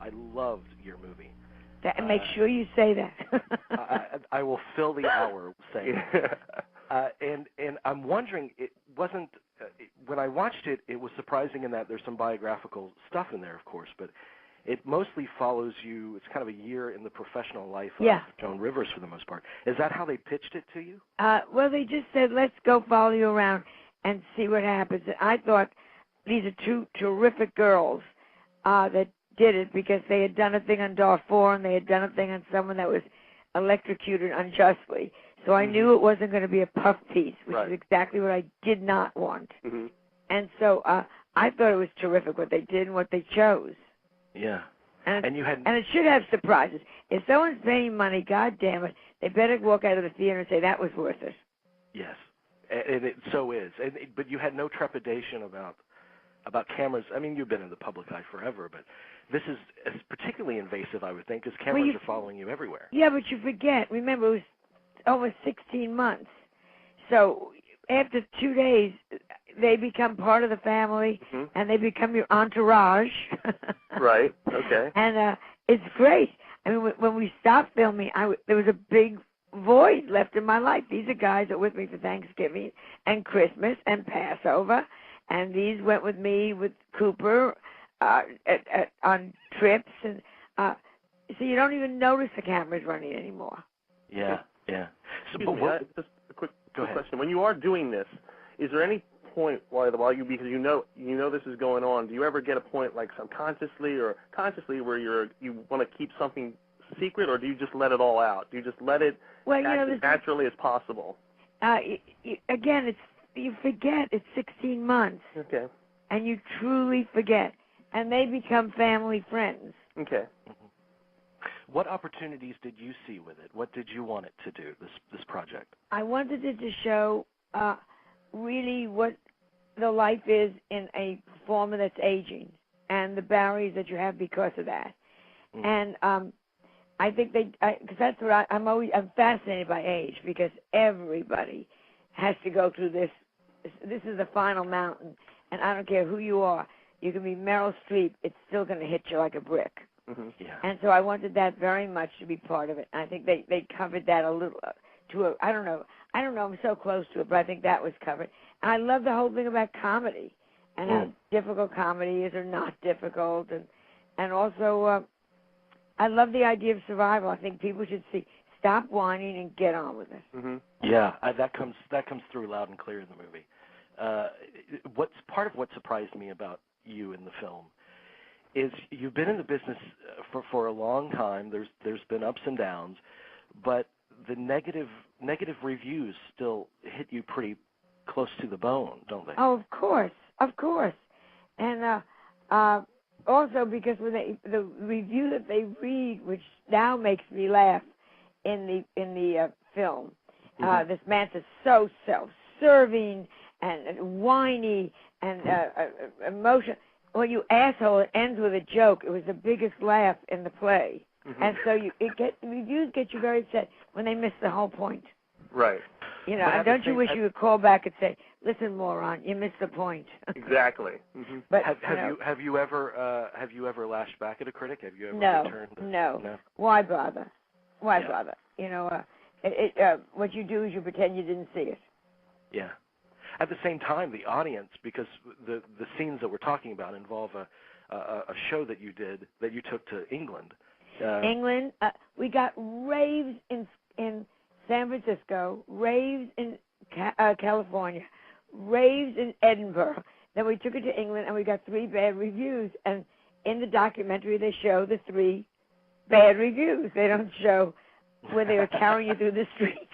I loved your movie. Make sure you say that. I will fill the hour saying that. And I'm wondering, it wasn't, when I watched it, it was surprising in that there's some biographical stuff in there, of course, but it mostly follows you. It's kind of a year in the professional life of Joan Rivers for the most part. Is that how they pitched it to you? Well, they just said, let's go follow you around and see what happens. And I thought these are two terrific girls that did it because they had done a thing on Darfur and they had done a thing on someone that was electrocuted unjustly. So I knew it wasn't going to be a puff piece, which is exactly what I did not want. And so I thought it was terrific what they did and what they chose. Yeah. And it should have surprises. If someone's paying money, God damn it, they better walk out of the theater and say that was worth it. Yes, and it so is. But you had no trepidation about cameras. I mean, you've been in the public eye forever, but this is particularly invasive, I would think, because cameras are following you everywhere. Yeah, but you forget. Remember, it was almost 16 months. So after 2 days, they become part of the family, and they become your entourage. Right, okay. And it's great. I mean, when we stopped filming, there was a big void left in my life. These are guys that were with me for Thanksgiving and Christmas and Passover, and these went with me with Cooper on trips. And so you don't even notice the cameras running anymore. Yeah, yeah. So, just a quick question. When you are doing this, is there any point while you, because you know this is going on, do you ever get a point like subconsciously or consciously where you want to keep something secret, or do you just let it all out? Do you just let it act as naturally as possible? Again, you forget it's 16 months. Okay. And you truly forget, and they become family friends. Okay. What opportunities did you see with it? What did you want it to do, this project? I wanted it to show really what the life is in a performer that's aging and the barriers that you have because of that. And I think because that's what I'm fascinated by age, because everybody has to go through this. This is the final mountain, and I don't care who you are. You can be Meryl Streep, it's still going to hit you like a brick. Yeah. And so I wanted that very much to be part of it. I think they covered that a little I don't know, I'm so close to it, but I think that was covered. And I love the whole thing about comedy and how difficult comedy is or not difficult. And also, I love the idea of survival. I think people should stop whining and get on with it. Yeah, that comes through loud and clear in the movie. What's part of what surprised me about you in the film is you've been in the business for a long time. There's been ups and downs, but the negative reviews still hit you pretty close to the bone, don't they? Oh, of course. And also because when the review that they read, which now makes me laugh in the film, this man is so self-serving and whiny and emotional. Well, you asshole, it ends with a joke. It was the biggest laugh in the play. And so reviews get you very upset when they miss the whole point. Right. You know, and don't you wish you could call back and say, "Listen, moron, you missed the point." Exactly. But have you ever lashed back at a critic? Have you ever returned? No. Why bother? Why bother? You know, what you do is you pretend you didn't see it. Yeah. At the same time, the audience, because the scenes that we're talking about involve a show that you did that you took to England. England, we got raves in San Francisco, raves in California, raves in Edinburgh. Then we took it to England, and we got 3 bad reviews. And in the documentary, they show the 3 bad reviews. They don't show where they were carrying you through the streets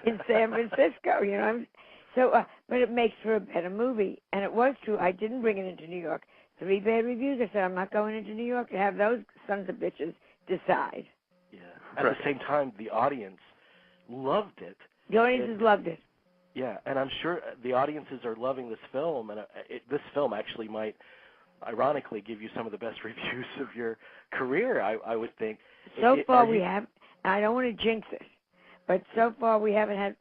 in San Francisco. You know, so but it makes for a better movie. And it was true. I didn't bring it into New York. 3 bad reviews. I said, I'm not going into New York to have those sons of bitches decide. Yeah. At the same time, the audience loved it. The audiences loved it. Yeah, and I'm sure the audiences are loving this film, and this film actually might, ironically, give you some of the best reviews of your career, I would think. So far we have, I don't want to jinx it, but so far we haven't had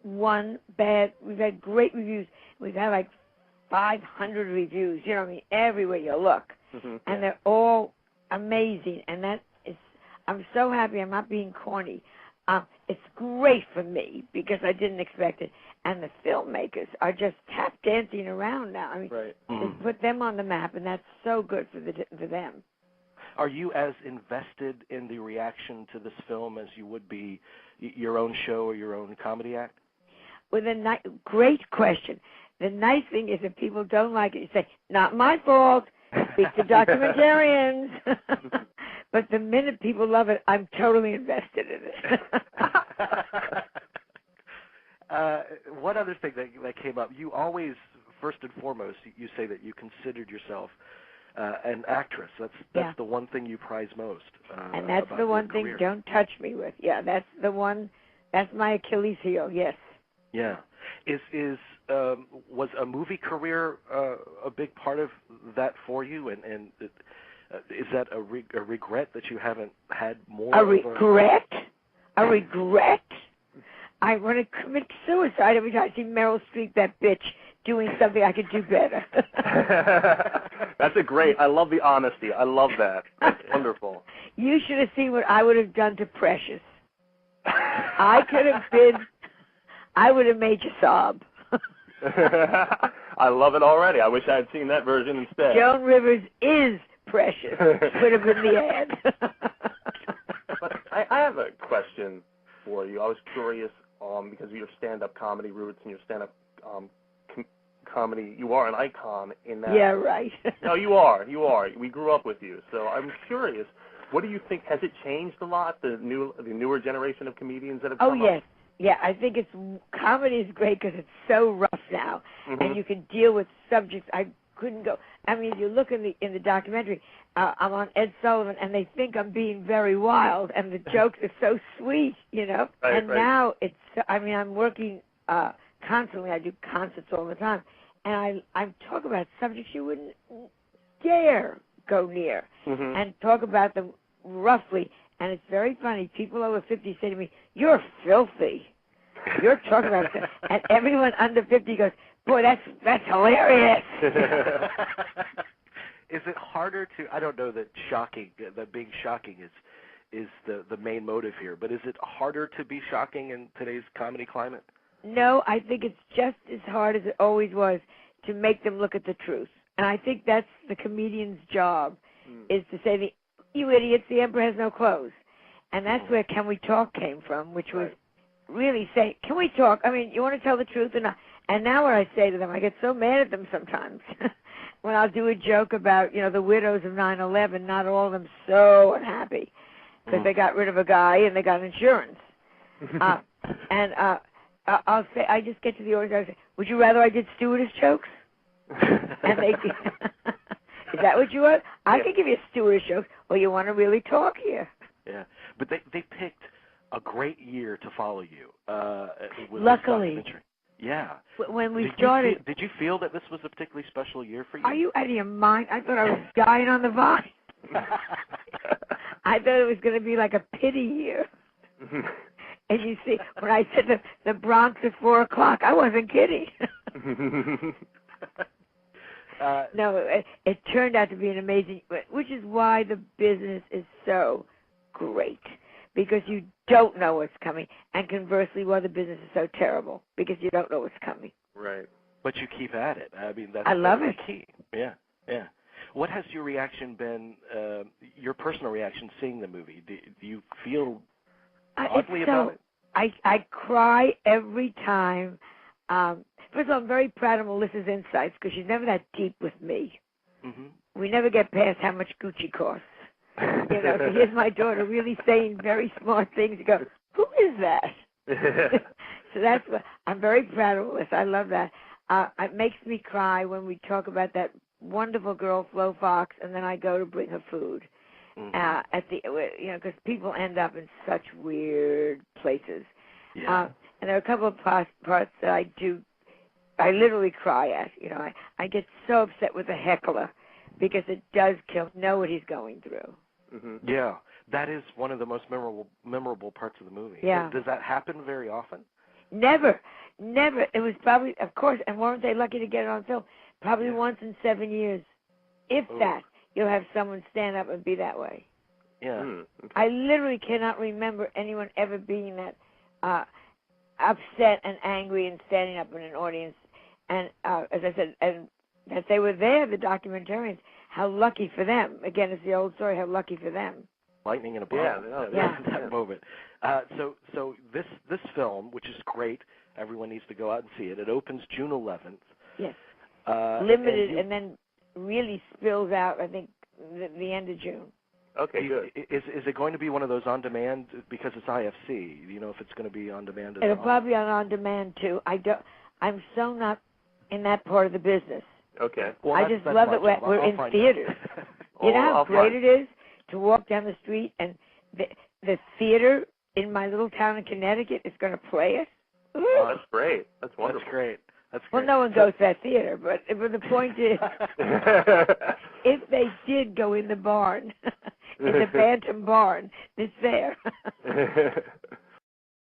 one bad. We've had great reviews. We've had like 500 reviews, you know what I mean, everywhere you look. And they're all amazing, and that is, I'm so happy. I'm not being corny. It's great for me because I didn't expect it, and the filmmakers are just tap dancing around now. I mean, right. just put them on the map, and that's so good for them. Are you as invested in the reaction to this film as you would be your own show or your own comedy act? With a great question. The nice thing is if people don't like it, you say, not my fault. Speak to documentarians. But the minute people love it, I'm totally invested in it. One other thing that came up, you always, first and foremost, you say that you considered yourself an actress. That's the one thing you prize most. And that's the one thing career. don't touch me with. Yeah, that's the one, that's my Achilles heel, yes. Yeah. Was a movie career a big part of that for you? And is that a regret that you haven't had more? A regret? A regret? I want to commit suicide every time I see Meryl Streep, that bitch, doing something I could do better. That's I love the honesty. I love that. That's wonderful. You should have seen what I would have done to Precious. I would have made you sob. I love it already. I wish I had seen that version instead. Joan Rivers is Precious. Would have been the ad. But I have a question for you. I was curious because of your stand-up comedy roots and your stand-up comedy. You are an icon in that. Yeah, right. No, you are. You are. We grew up with you. So I'm curious. What do you think? Has it changed a lot? The newer generation of comedians that have come up? Yes. Yeah, I think comedy is great because it's so rough now, and you can deal with subjects I couldn't go. I mean, if you look in the documentary, I'm on Ed Sullivan, and they think I'm being very wild, and the jokes are so sweet, you know. Right, now I'm working constantly. I do concerts all the time, and I talk about subjects you wouldn't dare go near, and talk about them roughly. And it's very funny. People over 50 say to me, "You're filthy. You're talking about," and everyone under 50 goes, "Boy, that's hilarious." Is it harder to? I don't know that being shocking is the main motive here, but is it harder to be shocking in today's comedy climate? No, I think it's just as hard as it always was to make them look at the truth. And I think that's the comedian's job, is to say, "You idiots, the emperor has no clothes." And that's where Can We Talk came from, which was really saying, "Can we talk? I mean, you want to tell the truth or not?" And now what I say to them, I get so mad at them sometimes when I'll do a joke about, the widows of 9/11, not all of them so unhappy because they got rid of a guy and they got insurance. And I'll say, I just get to the audience, I say, "Would you rather I did stewardess jokes?" And they is that what you want? I can give you a stewardess joke. Well, you want to really talk here. Yeah, but they picked a great year to follow you. With Luckily. Yeah. When we started. Did you feel that this was a particularly special year for you? Are you out of your mind? I thought I was dying on the vine. I thought it was going to be like a pity year. And you see, when I said the Bronx at 4 o'clock, I wasn't kidding. No, it turned out to be an amazing, which is why the business is so great, because you don't know what's coming, and conversely, why the business is so terrible, because you don't know what's coming. Right. But you keep at it. I mean, I love it. Key. Yeah, yeah. What has your reaction been? Your personal reaction seeing the movie? Do you feel oddly about it? I cry every time. First of all, I'm very proud of Melissa's insights because she's never that deep with me. We never get past how much Gucci costs. So here's my daughter really saying very smart things. You go, who is that? So that's what I'm very proud of Melissa. I love that. It makes me cry when we talk about that wonderful girl, Flo Fox, and then I go to bring her food. Because people end up in such weird places. Yeah. And there are a couple of parts that I literally cry at. I get so upset with a heckler because it does know what he's going through. Yeah, that is one of the most memorable parts of the movie. Yeah. Does that happen very often? Never. It was probably, of course, and weren't they lucky to get it on film? Probably once in 7 years, if that. you'll have someone stand up and be that way. Yeah. Okay. I literally cannot remember anyone ever being that upset and angry and standing up in an audience. And as I said, and that they were there, the documentarians, how lucky for them. Again, it's the old story, how lucky for them. Lightning in a bottle. Yeah. That moment. So this film, which is great, everyone needs to go out and see it. It opens June 11th. Yes. Limited, and then really spills out, I think, the end of June. Okay, good. Is it going to be one of those on-demand, because it's IFC? Do you know if it's going to be on-demand? It'll probably be on-demand, too. I'm so not in that part of the business. Okay. Well, I just love that we're in theaters. You know how great it is to walk down the street and the theater in my little town in Connecticut is going to play it? Oh, that's great. That's wonderful. That's great. Well, no one goes to that theater, but the point is, if they did go in the barn, in the Bantam barn, it's there.